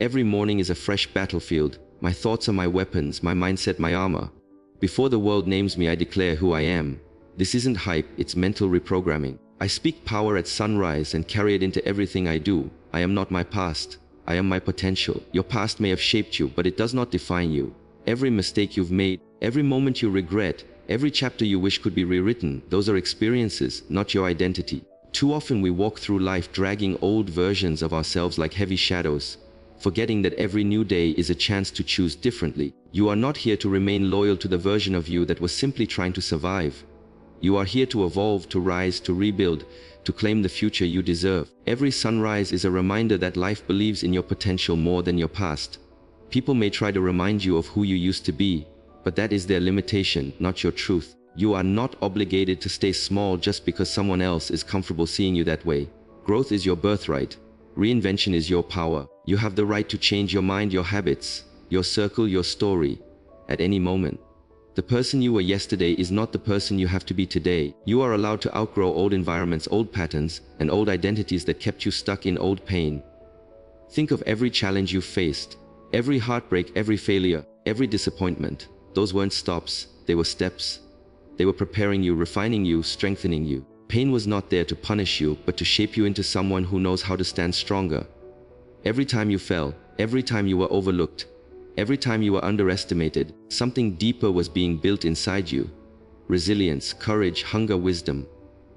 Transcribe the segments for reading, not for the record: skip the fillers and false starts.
Every morning is a fresh battlefield. My thoughts are my weapons, my mindset my armor. Before the world names me, I declare who I am. This isn't hype, it's mental reprogramming. I speak power at sunrise and carry it into everything I do. I am not my past. I am my potential. Your past may have shaped you, but it does not define you. Every mistake you've made, every moment you regret, every chapter you wish could be rewritten, those are experiences, not your identity. Too often we walk through life dragging old versions of ourselves like heavy shadows, forgetting that every new day is a chance to choose differently. You are not here to remain loyal to the version of you that was simply trying to survive. You are here to evolve, to rise, to rebuild, to claim the future you deserve. Every sunrise is a reminder that life believes in your potential more than your past. People may try to remind you of who you used to be, but that is their limitation, not your truth. You are not obligated to stay small just because someone else is comfortable seeing you that way. Growth is your birthright. Reinvention is your power. You have the right to change your mind, your habits, your circle, your story, at any moment. The person you were yesterday is not the person you have to be today. You are allowed to outgrow old environments, old patterns, and old identities that kept you stuck in old pain. Think of every challenge you faced, every heartbreak, every failure, every disappointment. Those weren't stops, they were steps. They were preparing you, refining you, strengthening you. Pain was not there to punish you, but to shape you into someone who knows how to stand stronger. Every time you fell, every time you were overlooked, every time you were underestimated, something deeper was being built inside you. Resilience, courage, hunger, wisdom.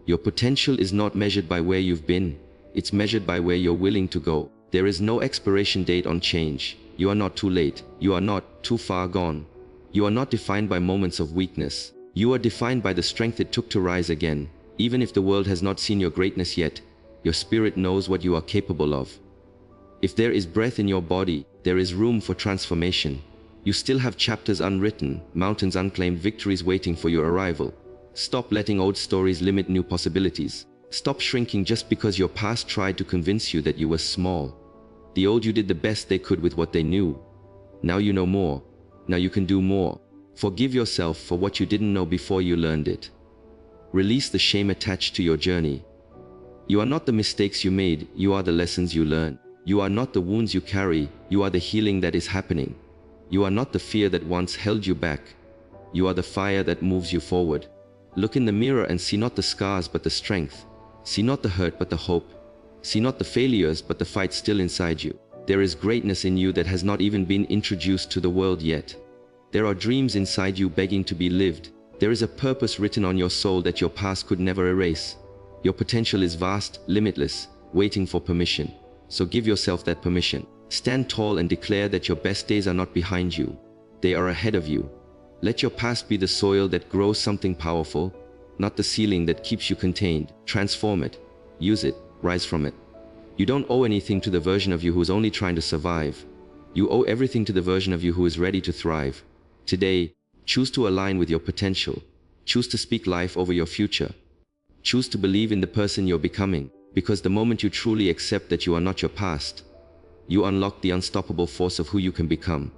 Your potential is not measured by where you've been. It's measured by where you're willing to go. There is no expiration date on change. You are not too late. You are not too far gone. You are not defined by moments of weakness. You are defined by the strength it took to rise again. Even if the world has not seen your greatness yet, your spirit knows what you are capable of. If there is breath in your body, there is room for transformation. You still have chapters unwritten, mountains unclaimed, victories waiting for your arrival. Stop letting old stories limit new possibilities. Stop shrinking just because your past tried to convince you that you were small. The old you did the best they could with what they knew. Now you know more. Now you can do more. Forgive yourself for what you didn't know before you learned it. Release the shame attached to your journey. You are not the mistakes you made, you are the lessons you learned. You are not the wounds you carry, you are the healing that is happening. You are not the fear that once held you back. You are the fire that moves you forward. Look in the mirror and see not the scars but the strength. See not the hurt but the hope. See not the failures but the fight still inside you. There is greatness in you that has not even been introduced to the world yet. There are dreams inside you begging to be lived. There is a purpose written on your soul that your past could never erase. Your potential is vast, limitless, waiting for permission. So give yourself that permission. Stand tall and declare that your best days are not behind you. They are ahead of you. Let your past be the soil that grows something powerful, not the ceiling that keeps you contained. Transform it. Use it. Rise from it. You don't owe anything to the version of you who is only trying to survive. You owe everything to the version of you who is ready to thrive. Today, choose to align with your potential. Choose to speak life over your future. Choose to believe in the person you're becoming, because the moment you truly accept that you are not your past, you unlock the unstoppable force of who you can become.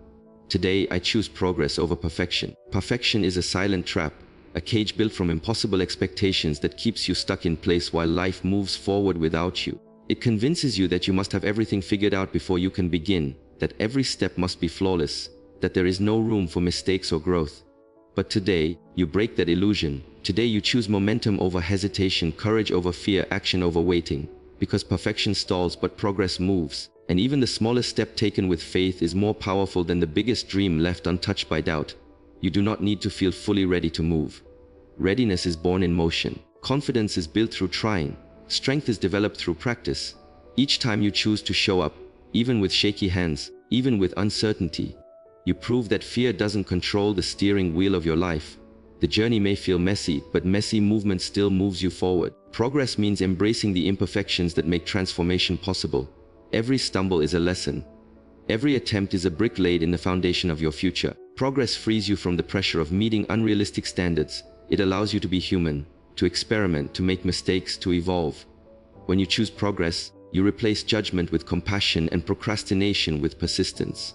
Today, I choose progress over perfection. Perfection is a silent trap, a cage built from impossible expectations that keeps you stuck in place while life moves forward without you. It convinces you that you must have everything figured out before you can begin, that every step must be flawless, that there is no room for mistakes or growth. But today, you break that illusion. Today you choose momentum over hesitation, courage over fear, action over waiting. Because perfection stalls but progress moves. And even the smallest step taken with faith is more powerful than the biggest dream left untouched by doubt. You do not need to feel fully ready to move. Readiness is born in motion. Confidence is built through trying. Strength is developed through practice. Each time you choose to show up, even with shaky hands, even with uncertainty, you prove that fear doesn't control the steering wheel of your life. The journey may feel messy, but messy movement still moves you forward. Progress means embracing the imperfections that make transformation possible. Every stumble is a lesson. Every attempt is a brick laid in the foundation of your future. Progress frees you from the pressure of meeting unrealistic standards. It allows you to be human, to experiment, to make mistakes, to evolve. When you choose progress, you replace judgment with compassion and procrastination with persistence.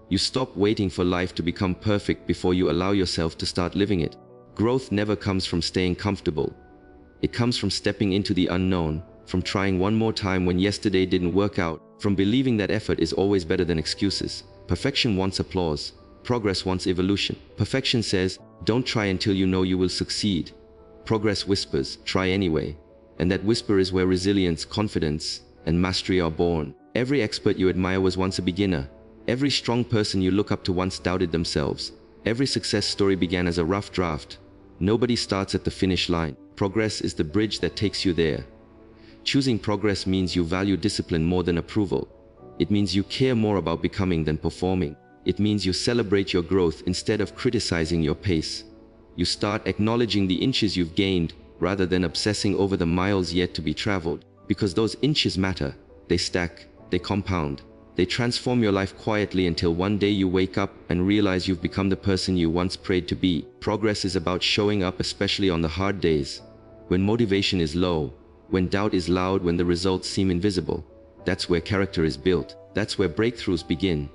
You stop waiting for life to become perfect before you allow yourself to start living it. Growth never comes from staying comfortable. It comes from stepping into the unknown, from trying one more time when yesterday didn't work out, from believing that effort is always better than excuses. Perfection wants applause. Progress wants evolution. Perfection says, don't try until you know you will succeed. Progress whispers, try anyway. And that whisper is where resilience, confidence, and mastery are born. Every expert you admire was once a beginner. Every strong person you look up to once doubted themselves. Every success story began as a rough draft. Nobody starts at the finish line. Progress is the bridge that takes you there. Choosing progress means you value discipline more than approval. It means you care more about becoming than performing. It means you celebrate your growth instead of criticizing your pace. You start acknowledging the inches you've gained rather than obsessing over the miles yet to be traveled. Because those inches matter. They stack, they compound, they transform your life quietly until one day you wake up and realize you've become the person you once prayed to be. Progress is about showing up, especially on the hard days. When motivation is low, when doubt is loud, when the results seem invisible. That's where character is built. That's where breakthroughs begin.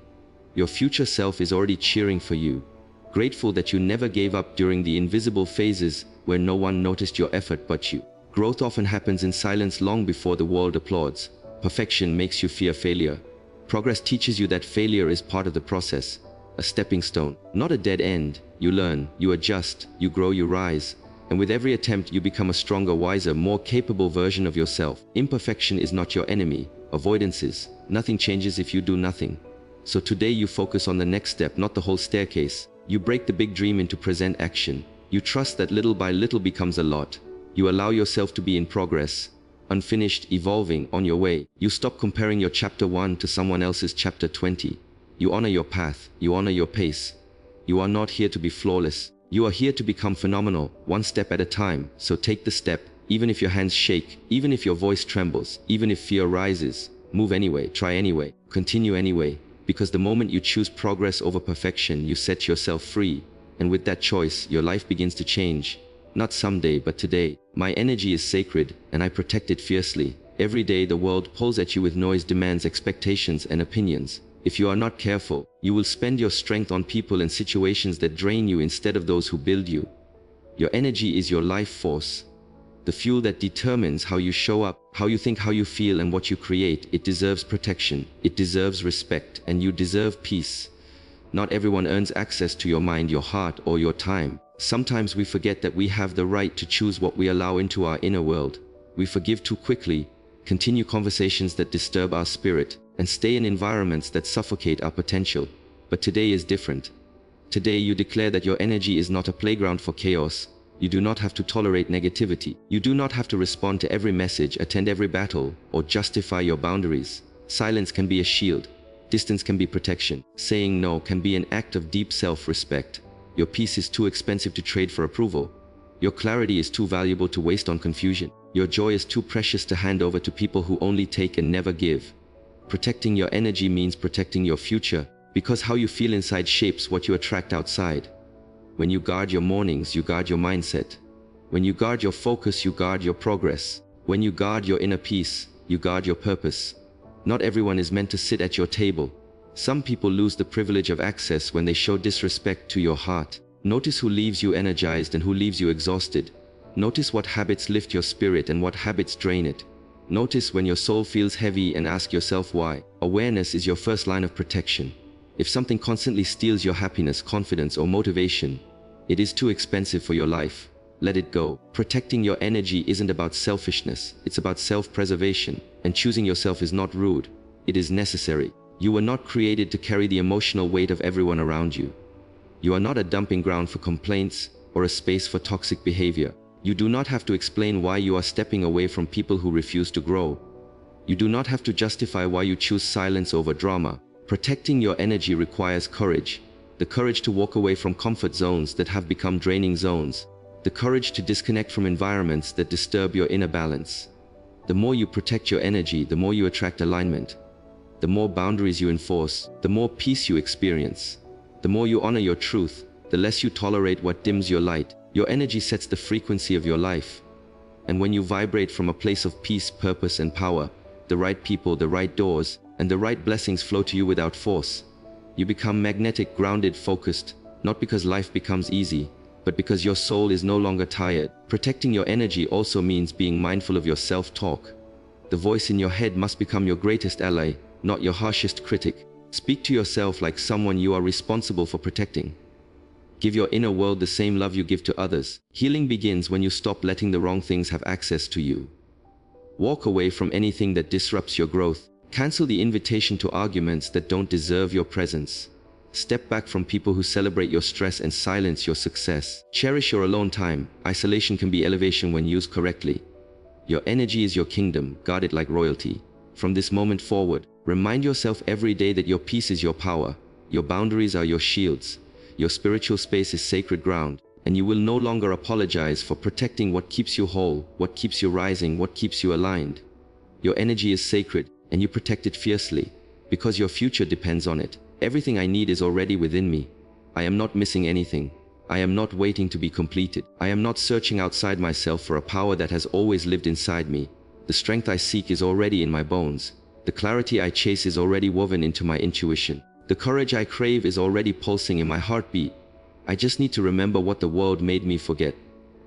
Your future self is already cheering for you, grateful that you never gave up during the invisible phases where no one noticed your effort but you. Growth often happens in silence long before the world applauds. Perfection makes you fear failure. Progress teaches you that failure is part of the process, a stepping stone, not a dead end. You learn, you adjust, you grow, you rise. And with every attempt, you become a stronger, wiser, more capable version of yourself. Imperfection is not your enemy. Avoidance is. Nothing changes if you do nothing. So today you focus on the next step, not the whole staircase. You break the big dream into present action. You trust that little by little becomes a lot. You allow yourself to be in progress, unfinished, evolving, on your way. You stop comparing your chapter 1 to someone else's chapter 20. You honor your path. You honor your pace. You are not here to be flawless. You are here to become phenomenal, one step at a time. So take the step, even if your hands shake, even if your voice trembles, even if fear rises. Move anyway, try anyway, continue anyway. Because the moment you choose progress over perfection, you set yourself free. And with that choice, your life begins to change. Not someday, but today. My energy is sacred, and I protect it fiercely. Every day the world pulls at you with noise, demands, expectations, and opinions. If you are not careful, you will spend your strength on people and situations that drain you instead of those who build you. Your energy is your life force. The fuel that determines how you show up, how you think, how you feel, and what you create. It deserves protection, it deserves respect, and you deserve peace. Not everyone earns access to your mind, your heart, or your time. Sometimes we forget that we have the right to choose what we allow into our inner world. We forgive too quickly, continue conversations that disturb our spirit, and stay in environments that suffocate our potential. But today is different. Today you declare that your energy is not a playground for chaos. You do not have to tolerate negativity. You do not have to respond to every message, attend every battle, or justify your boundaries. Silence can be a shield. Distance can be protection. Saying no can be an act of deep self-respect. Your peace is too expensive to trade for approval. Your clarity is too valuable to waste on confusion. Your joy is too precious to hand over to people who only take and never give. Protecting your energy means protecting your future, because how you feel inside shapes what you attract outside. When you guard your mornings, you guard your mindset. When you guard your focus, you guard your progress. When you guard your inner peace, you guard your purpose. Not everyone is meant to sit at your table. Some people lose the privilege of access when they show disrespect to your heart. Notice who leaves you energized and who leaves you exhausted. Notice what habits lift your spirit and what habits drain it. Notice when your soul feels heavy and ask yourself why. Awareness is your first line of protection. If something constantly steals your happiness, confidence, or motivation, it is too expensive for your life. Let it go. Protecting your energy isn't about selfishness, it's about self-preservation. And choosing yourself is not rude, it is necessary. You were not created to carry the emotional weight of everyone around you. You are not a dumping ground for complaints or a space for toxic behavior. You do not have to explain why you are stepping away from people who refuse to grow. You do not have to justify why you choose silence over drama. Protecting your energy requires courage. The courage to walk away from comfort zones that have become draining zones. The courage to disconnect from environments that disturb your inner balance. The more you protect your energy, the more you attract alignment. The more boundaries you enforce, the more peace you experience. The more you honor your truth, the less you tolerate what dims your light. Your energy sets the frequency of your life. And when you vibrate from a place of peace, purpose, and power, the right people, the right doors, and the right blessings flow to you without force. You become magnetic, grounded, focused, not because life becomes easy, but because your soul is no longer tired. Protecting your energy also means being mindful of your self-talk. The voice in your head must become your greatest ally, not your harshest critic. Speak to yourself like someone you are responsible for protecting. Give your inner world the same love you give to others. Healing begins when you stop letting the wrong things have access to you. Walk away from anything that disrupts your growth. Cancel the invitation to arguments that don't deserve your presence. Step back from people who celebrate your stress and silence your success. Cherish your alone time. Isolation can be elevation when used correctly. Your energy is your kingdom. Guard it like royalty. From this moment forward, remind yourself every day that your peace is your power. Your boundaries are your shields. Your spiritual space is sacred ground. And you will no longer apologize for protecting what keeps you whole, what keeps you rising, what keeps you aligned. Your energy is sacred, and you protect it fiercely, because your future depends on it. Everything I need is already within me. I am not missing anything. I am not waiting to be completed. I am not searching outside myself for a power that has always lived inside me. The strength I seek is already in my bones. The clarity I chase is already woven into my intuition. The courage I crave is already pulsing in my heartbeat. I just need to remember what the world made me forget.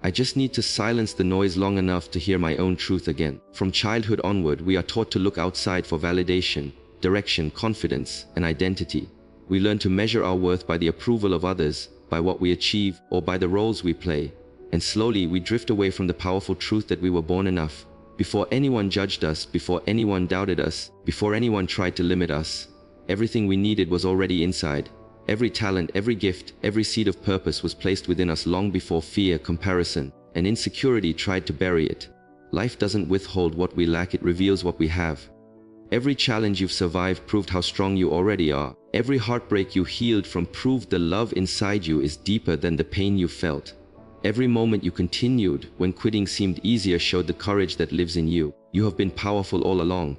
I just need to silence the noise long enough to hear my own truth again. From childhood onward, we are taught to look outside for validation, direction, confidence, and identity. We learn to measure our worth by the approval of others, by what we achieve, or by the roles we play. And slowly, we drift away from the powerful truth that we were born enough. Before anyone judged us, before anyone doubted us, before anyone tried to limit us, everything we needed was already inside. Every talent, every gift, every seed of purpose was placed within us long before fear, comparison, and insecurity tried to bury it. Life doesn't withhold what we lack, it reveals what we have. Every challenge you've survived proved how strong you already are. Every heartbreak you healed from proved the love inside you is deeper than the pain you felt. Every moment you continued when quitting seemed easier showed the courage that lives in you. You have been powerful all along.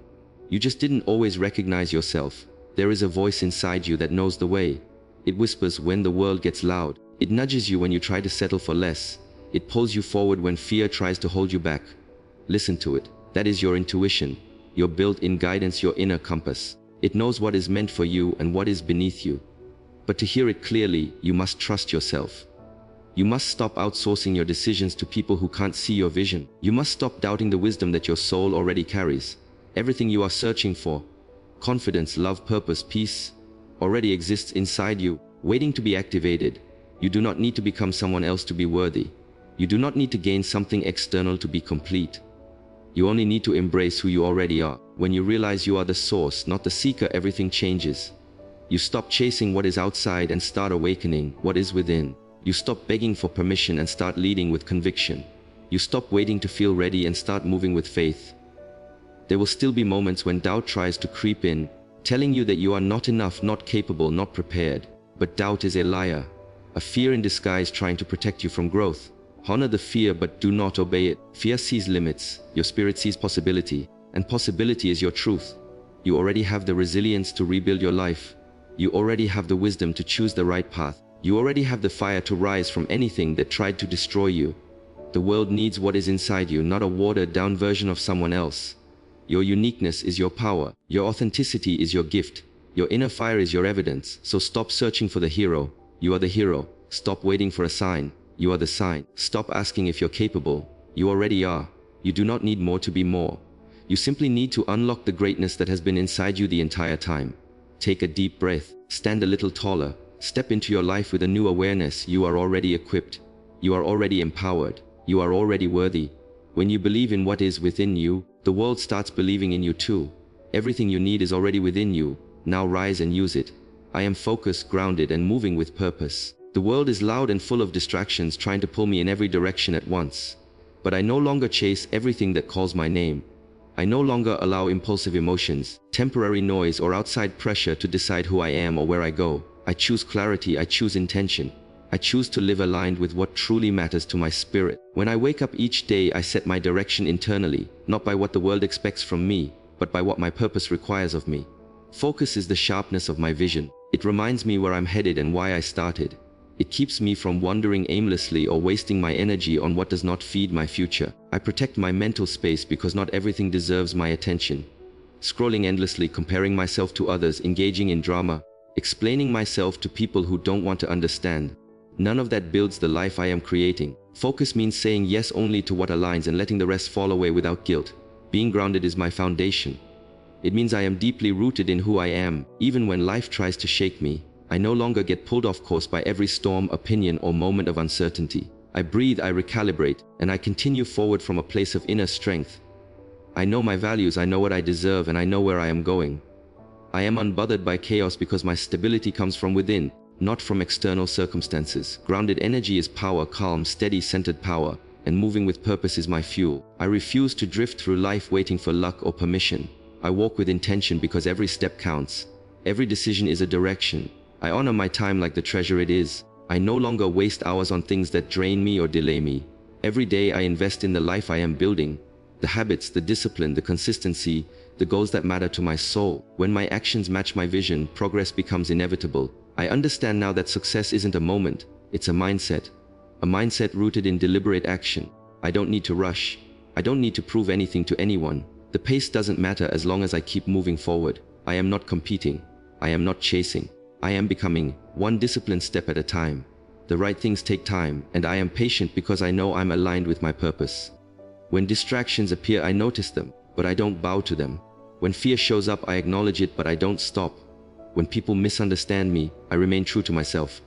You just didn't always recognize yourself. There is a voice inside you that knows the way. It whispers when the world gets loud. It nudges you when you try to settle for less. It pulls you forward when fear tries to hold you back. Listen to it. That is your intuition. Your built-in guidance, your inner compass. It knows what is meant for you and what is beneath you. But to hear it clearly, you must trust yourself. You must stop outsourcing your decisions to people who can't see your vision. You must stop doubting the wisdom that your soul already carries. Everything you are searching for, confidence, love, purpose, peace, already exists inside you, waiting to be activated. You do not need to become someone else to be worthy. You do not need to gain something external to be complete. You only need to embrace who you already are. When you realize you are the source, not the seeker, everything changes. You stop chasing what is outside and start awakening what is within. You stop begging for permission and start leading with conviction. You stop waiting to feel ready and start moving with faith. There will still be moments when doubt tries to creep in, telling you that you are not enough, not capable, not prepared. But doubt is a liar, a fear in disguise trying to protect you from growth. Honor the fear, but do not obey it. Fear sees limits, your spirit sees possibility, and possibility is your truth. You already have the resilience to rebuild your life. You already have the wisdom to choose the right path. You already have the fire to rise from anything that tried to destroy you. The world needs what is inside you, not a watered-down version of someone else. Your uniqueness is your power. Your authenticity is your gift. Your inner fire is your evidence. So stop searching for the hero. You are the hero. Stop waiting for a sign. You are the sign. Stop asking if you're capable. You already are. You do not need more to be more. You simply need to unlock the greatness that has been inside you the entire time. Take a deep breath. Stand a little taller. Step into your life with a new awareness. You are already equipped. You are already empowered. You are already worthy. When you believe in what is within you, the world starts believing in you too. Everything you need is already within you. Now rise and use it. I am focused, grounded, and moving with purpose. The world is loud and full of distractions trying to pull me in every direction at once. But I no longer chase everything that calls my name. I no longer allow impulsive emotions, temporary noise, or outside pressure to decide who I am or where I go. I choose clarity, I choose intention. I choose to live aligned with what truly matters to my spirit. When I wake up each day, I set my direction internally, not by what the world expects from me, but by what my purpose requires of me. Focus is the sharpness of my vision. It reminds me where I'm headed and why I started. It keeps me from wandering aimlessly or wasting my energy on what does not feed my future. I protect my mental space because not everything deserves my attention. Scrolling endlessly, comparing myself to others, engaging in drama, explaining myself to people who don't want to understand. None of that builds the life I am creating. Focus means saying yes only to what aligns and letting the rest fall away without guilt. Being grounded is my foundation. It means I am deeply rooted in who I am. Even when life tries to shake me, I no longer get pulled off course by every storm, opinion, or moment of uncertainty. I breathe, I recalibrate, and I continue forward from a place of inner strength. I know my values, I know what I deserve, and I know where I am going. I am unbothered by chaos because my stability comes from within, not from external circumstances. Grounded energy is power, calm, steady, centered power, and moving with purpose is my fuel. I refuse to drift through life waiting for luck or permission. I walk with intention because every step counts. Every decision is a direction. I honor my time like the treasure it is. I no longer waste hours on things that drain me or delay me. Every day I invest in the life I am building. The habits, the discipline, the consistency, the goals that matter to my soul. When my actions match my vision, progress becomes inevitable. I understand now that success isn't a moment, it's a mindset. A mindset rooted in deliberate action. I don't need to rush. I don't need to prove anything to anyone. The pace doesn't matter as long as I keep moving forward. I am not competing. I am not chasing. I am becoming, one disciplined step at a time. The right things take time, and I am patient because I know I'm aligned with my purpose. When distractions appear, I notice them, but I don't bow to them. When fear shows up, I acknowledge it, but I don't stop. When people misunderstand me, I remain true to myself.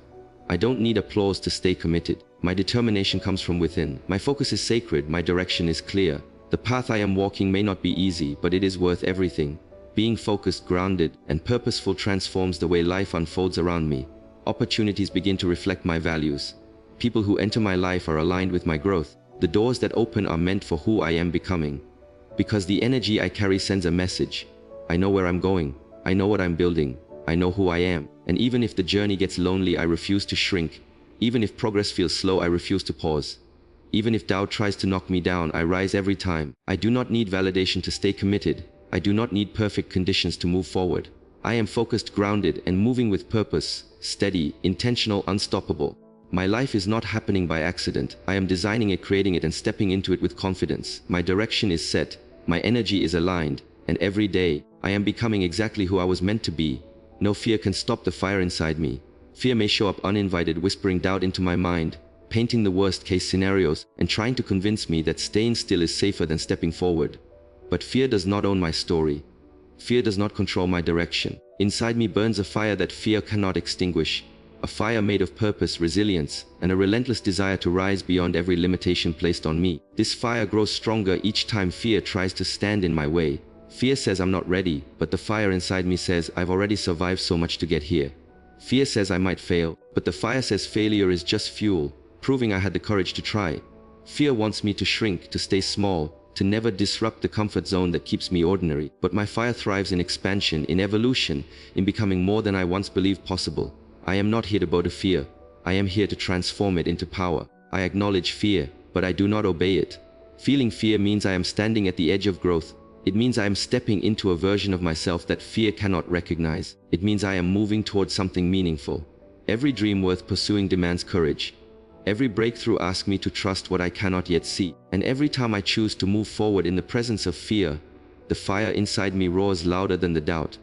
I don't need applause to stay committed. My determination comes from within. My focus is sacred, my direction is clear. The path I am walking may not be easy, but it is worth everything. Being focused, grounded, and purposeful transforms the way life unfolds around me. Opportunities begin to reflect my values. People who enter my life are aligned with my growth. The doors that open are meant for who I am becoming. Because the energy I carry sends a message. I know where I'm going. I know what I'm building. I know who I am. And even if the journey gets lonely, I refuse to shrink. Even if progress feels slow, I refuse to pause. Even if doubt tries to knock me down, I rise every time. I do not need validation to stay committed. I do not need perfect conditions to move forward. I am focused, grounded, and moving with purpose, steady, intentional, unstoppable. My life is not happening by accident. I am designing it, creating it, and stepping into it with confidence. My direction is set, my energy is aligned, and every day, I am becoming exactly who I was meant to be. No fear can stop the fire inside me. Fear may show up uninvited, whispering doubt into my mind, painting the worst-case scenarios, and trying to convince me that staying still is safer than stepping forward. But fear does not own my story. Fear does not control my direction. Inside me burns a fire that fear cannot extinguish. A fire made of purpose, resilience, and a relentless desire to rise beyond every limitation placed on me. This fire grows stronger each time fear tries to stand in my way. Fear says I'm not ready, but the fire inside me says I've already survived so much to get here. Fear says I might fail, but the fire says failure is just fuel, proving I had the courage to try. Fear wants me to shrink, to stay small, to never disrupt the comfort zone that keeps me ordinary. But my fire thrives in expansion, in evolution, in becoming more than I once believed possible. I am not here to bow to fear. I am here to transform it into power. I acknowledge fear, but I do not obey it. Feeling fear means I am standing at the edge of growth. It means I am stepping into a version of myself that fear cannot recognize. It means I am moving towards something meaningful. Every dream worth pursuing demands courage. Every breakthrough asks me to trust what I cannot yet see. And every time I choose to move forward in the presence of fear, the fire inside me roars louder than the doubt.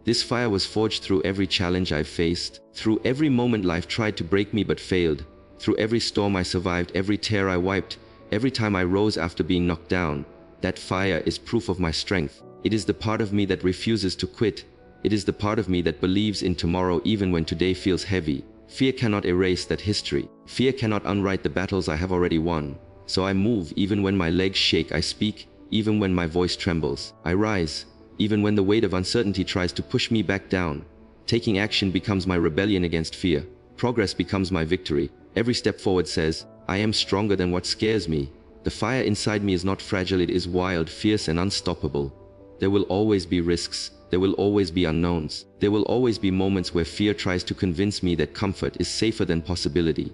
This fire was forged through every challenge I've faced, through every moment life tried to break me but failed, through every storm I survived, every tear I wiped, every time I rose after being knocked down. That fire is proof of my strength. It is the part of me that refuses to quit. It is the part of me that believes in tomorrow even when today feels heavy. Fear cannot erase that history. Fear cannot unwrite the battles I have already won. So I move even when my legs shake. I speak even when my voice trembles. I rise even when the weight of uncertainty tries to push me back down. Taking action becomes my rebellion against fear. Progress becomes my victory. Every step forward says, I am stronger than what scares me. The fire inside me is not fragile, it is wild, fierce, and unstoppable. There will always be risks. There will always be unknowns. There will always be moments where fear tries to convince me that comfort is safer than possibility.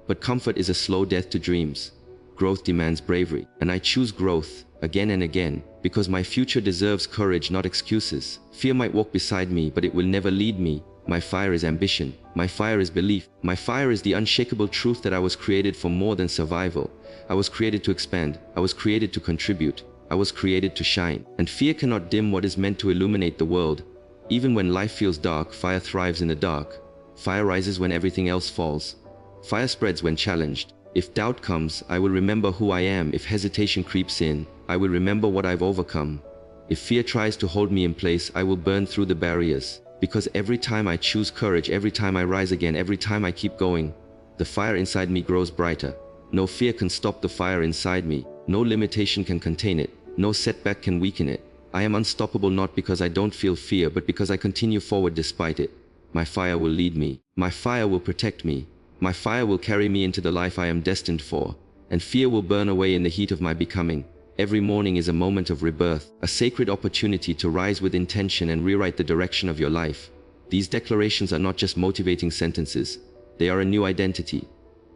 But comfort is a slow death to dreams. Growth demands bravery, and I choose growth again and again because my future deserves courage, not excuses. Fear might walk beside me, but it will never lead me. My fire is ambition. My fire is belief. My fire is the unshakable truth that I was created for more than survival. I was created to expand. I was created to contribute. I was created to shine. And fear cannot dim what is meant to illuminate the world. Even when life feels dark, fire thrives in the dark. Fire rises when everything else falls. Fire spreads when challenged. If doubt comes, I will remember who I am. If hesitation creeps in, I will remember what I've overcome. If fear tries to hold me in place, I will burn through the barriers. Because every time I choose courage, every time I rise again, every time I keep going, the fire inside me grows brighter. No fear can stop the fire inside me. No limitation can contain it. No setback can weaken it. I am unstoppable not because I don't feel fear, but because I continue forward despite it. My fire will lead me. My fire will protect me. My fire will carry me into the life I am destined for. And fear will burn away in the heat of my becoming. Every morning is a moment of rebirth, a sacred opportunity to rise with intention and rewrite the direction of your life. These declarations are not just motivating sentences. They are a new identity.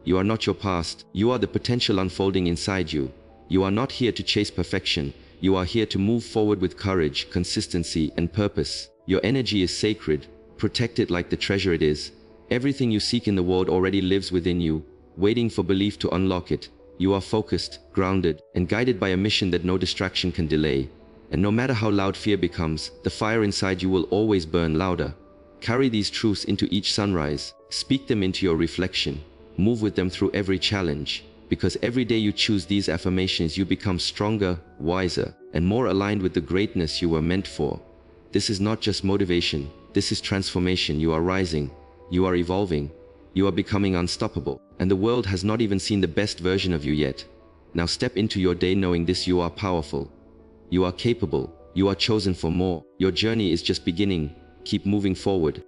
You are not your past. You are the potential unfolding inside you. You are not here to chase perfection. You are here to move forward with courage, consistency, and purpose. Your energy is sacred. Protect it like the treasure it is. Everything you seek in the world already lives within you, waiting for belief to unlock it. You are focused, grounded, and guided by a mission that no distraction can delay. And no matter how loud fear becomes, the fire inside you will always burn louder. Carry these truths into each sunrise. Speak them into your reflection. Move with them through every challenge. Because every day you choose these affirmations, you become stronger, wiser, and more aligned with the greatness you were meant for. This is not just motivation. This is transformation. You are rising. You are evolving. You are becoming unstoppable. And the world has not even seen the best version of you yet. Now step into your day knowing this: you are powerful. You are capable. You are chosen for more. Your journey is just beginning. Keep moving forward.